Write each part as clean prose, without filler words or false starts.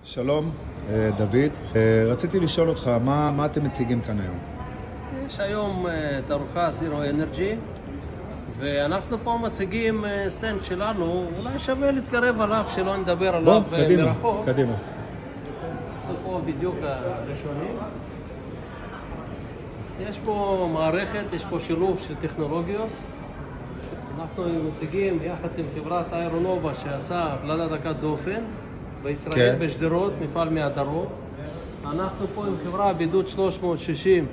שלום, דוד. רציתי לשאול אותך, מה אתם מציגים כאן היום? יש היום תערוכה Zero Energy, ואנחנו פה מציגים סטנד שלנו, אולי שווה להתקרב עליו, שלא נדבר עליו מרחוק. קדימה. זה פה בדיוק הראשונים. יש פה מערכת, יש פה שילוב של טכנולוגיות. אנחנו מציגים יחד עם חברת איירונובה שעשה הבלדה דקת דופן בישראל, בשדרות, מפעל מהדרום. אנחנו פה עם חברה בידוד 360,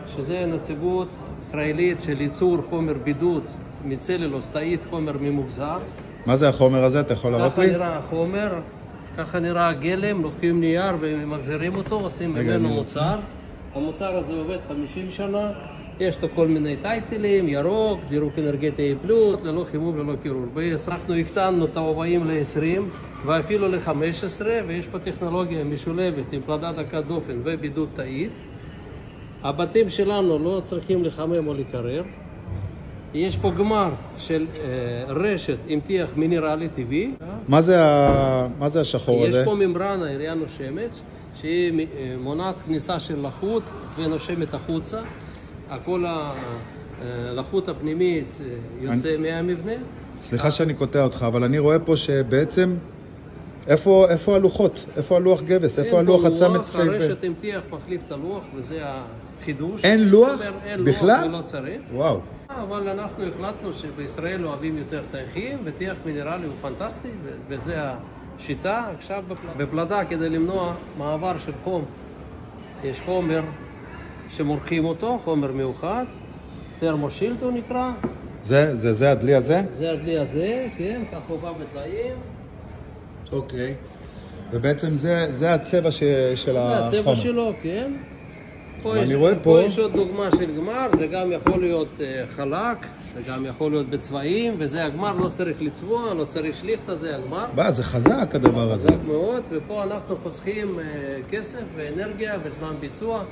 שזה נציגות ישראלית של ייצור חומר בידוד מצלולוס, תאית, חומר ממוחזר. מה זה החומר הזה? אתה יכול להראות לי? ככה נראה החומר, ככה נראה הגלם, לוקחים נייר וממחזרים אותו, עושים ממנו מוצר. המוצר הזה עובד 50 שנה, יש לו כל מיני טייטלים, ירוק, דירוג אנרגטי A+, ללא חימום, ללא קירור. אנחנו הקטנו את ההובעים ל-20 ואפילו ל-15, ויש פה טכנולוגיה משולבת עם פלדה דקת דופן ובידוד תאית. הבתים שלנו לא צריכים לחמם או לקרר. יש פה גמר של רשת עם טיח מינרלי טבעי. מה זה השחור הזה? יש פה ממברנה, עירייה נושמת, שהיא מונעת כניסה של לחות ונושמת החוצה. כל הלחות הפנימית יוצא מהמבנה. סליחה שאני קוטע אותך, אבל אני רואה פה שבעצם איפה הלוחות? איפה הלוח גבס? איפה הלוח הצמד? הרשת עם טיח מחליף את הלוח, וזה החידוש. אין לוח? בכלל? אין לוח ולא צריך. וואו. אבל אנחנו החלטנו שבישראל אוהבים יותר טייחים, וטיח מינרלי הוא פנטסטי, וזה השיטה. עכשיו בפלדה, כדי למנוע מעבר של חום, יש חומר שמורחים אותו, חומר מיוחד, תרמושילט הוא נקרא. זה הדלי הזה? זה הדלי הזה, כן, כך הוא בא בדליים. אוקיי. ובעצם זה הצבע של החומר. זה הצבע שלו, כן. אני רואה פה יש עוד דוגמה של גמר, זה גם יכול להיות חלק, זה גם יכול להיות בצבעים, וזה הגמר, לא צריך לצבוע, לא צריך שליכטה, זה הגמר. זה חזק הדבר הזה. חזק מאוד, ופה אנחנו חוסכים כסף ואנרגיה וזמן ביצוע.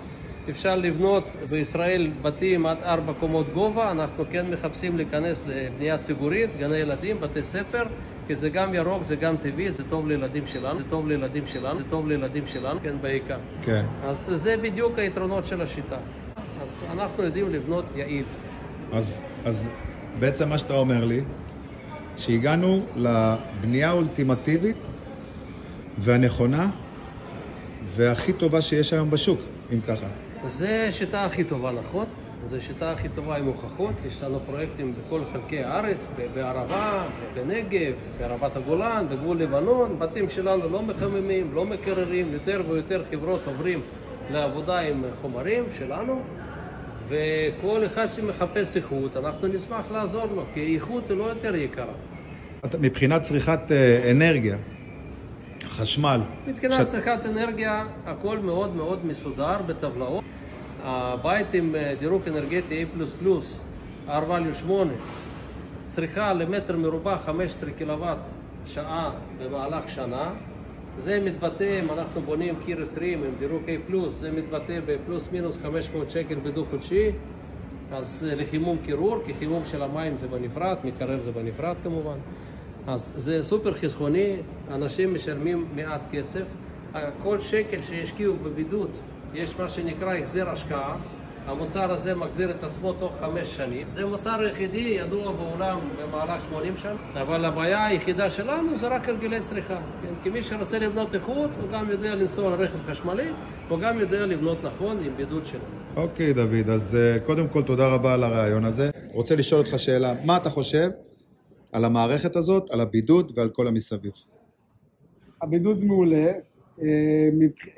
אפשר לבנות בישראל בתים עד 4 קומות גובה, אנחנו כן מחפשים להיכנס לבנייה ציבורית, גני ילדים, בתי ספר, כי זה גם ירוק, זה גם טבעי, זה טוב לילדים שלנו, זה טוב לילדים שלנו, זה טוב לילדים שלנו, כן, בעיקר. כן. אז זה בדיוק היתרונות של השיטה. אז אנחנו יודעים לבנות יעיל. אז בעצם מה שאתה אומר לי, שהגענו לבנייה האולטימטיבית והנכונה והכי טובה שיש היום בשוק, אם ככה. זו שיטה הכי טובה, נכון? זו שיטה הכי טובה עם הוכחות. יש לנו פרויקטים בכל חלקי הארץ, בערבה, בנגב, בערבת הגולן, בגבול לבנון. בתים שלנו לא מחממים, לא מקררים, יותר ויותר חברות עוברים לעבודה עם חומרים שלנו, וכל אחד שמחפש איכות, אנחנו נשמח לעזור לו, כי איכות היא לא יותר יקרה. מבחינת צריכת אנרגיה, חשמל. מבחינת צריכת אנרגיה, הכל מאוד מאוד מסודר בטבלאות. הבית עם דירוג אנרגטי A++, R-Value 8, צריכה למטר מרובע 15 קילוואט שעה במהלך שנה. זה מתבטא, אם אנחנו בונים קיר 20 עם דירוג A+, זה מתבטא בפלוס מינוס 500 שקל בדו חודשי. אז לחימום קירור, כי חימום של המים זה בנפרד, מקרר זה בנפרד כמובן. אז זה סופר חסכוני, אנשים משלמים מעט כסף. כל שקל שהשקיעו בבידוד, יש מה שנקרא החזר השקעה. המוצר הזה מחזיר את עצמו תוך 5 שנים. זה מוצר יחידי, ידוע בעולם במהלך 80 שנה, אבל הבעיה היחידה שלנו זה רק הרגלי צריכה. כי מי שרוצה לבנות איכות, הוא גם יודע לנסוע על רכב חשמלי, הוא גם יודע לבנות נכון עם בידוד שלנו. אוקיי, דוד, אז קודם כל תודה רבה על הרעיון הזה. רוצה לשאול אותך שאלה, מה אתה חושב על המערכת הזאת, על הבידוד ועל כל המסביב? הבידוד מעולה.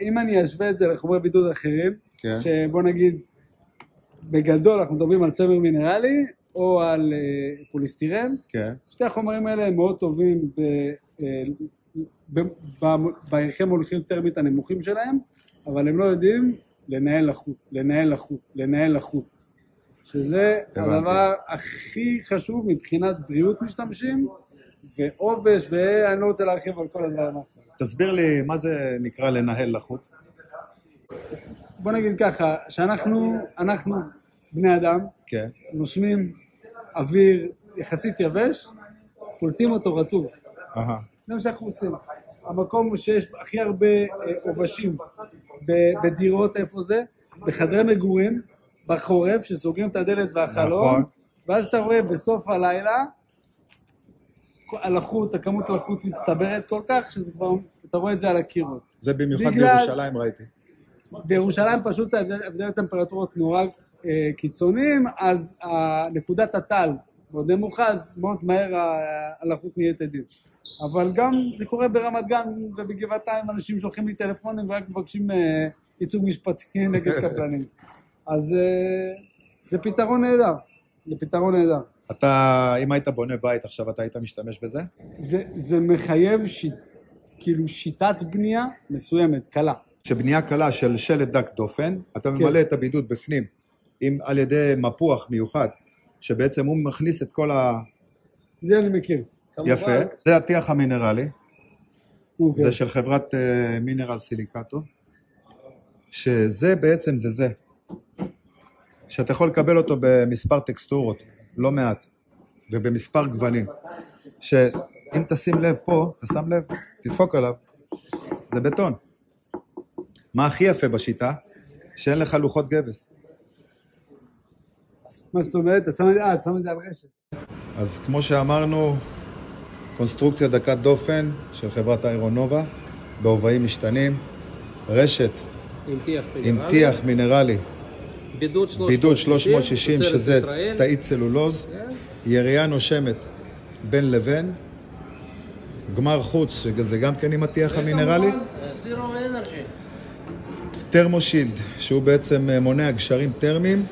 אם אני אשווה את זה לחומרי בידוד אחרים, שבוא נגיד, בגדול אנחנו מדברים על צמר מינרלי או על פוליסטירן, שתי החומרים האלה הם מאוד טובים בערכי מוליכיות טרמית הנמוכים שלהם, אבל הם לא יודעים לנהל לחות, שזה הדבר הכי חשוב מבחינת בריאות משתמשים ועובש, ואני לא רוצה להרחיב על כל הדבר. תסביר לי מה זה נקרא לנהל לחות. בוא נגיד ככה, שאנחנו בני אדם, נושמים אוויר יחסית יבש, קולטים אותו רטוב. זה מה שאנחנו עושים. המקום שיש הכי הרבה עובשים בדירות, איפה זה? בחדרי מגורים, בחורף, שסוגרים את הדלת והחלון, נכון. ואז אתה רואה בסוף הלילה, הלחות, הכמות הלחות מצטברת כל כך, שזה כבר, אתה רואה את זה על הקירות. זה במיוחד בירושלים ראיתי. בירושלים פשוט הבדל טמפרטורות נורא קיצוניים, אז נקודת הטל מאוד נמוכה, אז מאוד מהר הלחות נהיית עדין. אבל גם זה קורה ברמת גן ובגבעתיים, אנשים שולחים לי טלפונים ורק מבקשים ייצוג משפטי נגד קבלנים. אז זה פתרון נהדר, זה פתרון נהדר. אתה, אם היית בונה בית עכשיו, אתה היית משתמש בזה? זה מחייב כאילו שיטת בנייה מסוימת, קלה. שבנייה קלה של שלט דק דופן, אתה ממלא את הבידוד בפנים, על ידי מפוח מיוחד, שבעצם הוא מכניס את כל זה אני מכיר. יפה, זה הטיח המינרלי, זה של חברת מינרל סיליקטו, שזה בעצם זה, שאתה יכול לקבל אותו במספר טקסטורות, לא מעט, ובמספר גוונים, שאם תשים לב פה, אתה שם לב, תדפוק עליו, זה בטון. מה הכי יפה בשיטה? שאין לך לוחות גבס. מה זאת אומרת? אתה שם את זה על רשת. אז כמו שאמרנו, קונסטרוקציה דקת דופן של חברת איירונובה, בהובעים משתנים, רשת עם טיח מינרלי, בידוד 360 שזה תאית צלולוז, ירייה נושמת בין לבין, גמר חוץ שזה גם כן עם הטיח המינרלי, זירו אנרגי, טרמושילד שהוא בעצם מונע גשרים טרמיים,